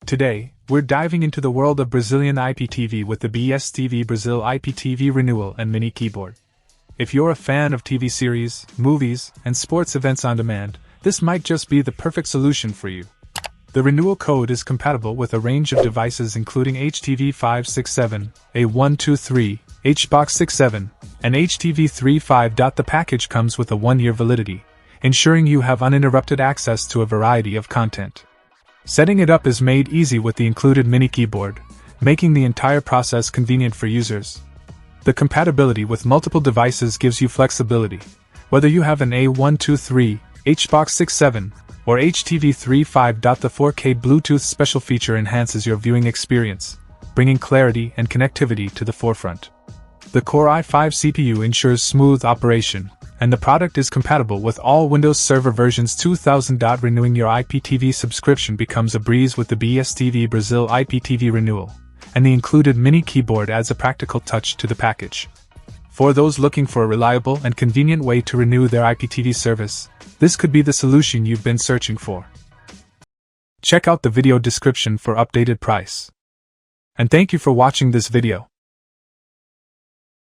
Today, we're diving into the world of Brazilian IPTV with the BESTV Brazil IPTV Renewal and Mini Keyboard. If you're a fan of TV series, movies, and sports events on demand, this might just be the perfect solution for you. The Renewal code is compatible with a range of devices including HTV 567, A123, HBox 67, and HTV 35. The package comes with a 1-year validity, ensuring you have uninterrupted access to a variety of content. Setting it up is made easy with the included mini keyboard, making the entire process convenient for users. The compatibility with multiple devices gives you flexibility. Whether you have an A123, HBox 67, or HTV 35. The 4K Bluetooth special feature enhances your viewing experience, bringing clarity and connectivity to the forefront. The Core i5 CPU ensures smooth operation, and the product is compatible with all Windows Server versions 2000. Renewing your IPTV subscription becomes a breeze with the BESTV Brazil IPTV Renewal, and the included mini keyboard adds a practical touch to the package. For those looking for a reliable and convenient way to renew their IPTV service, this could be the solution you've been searching for. Check out the video description for updated price. And thank you for watching this video.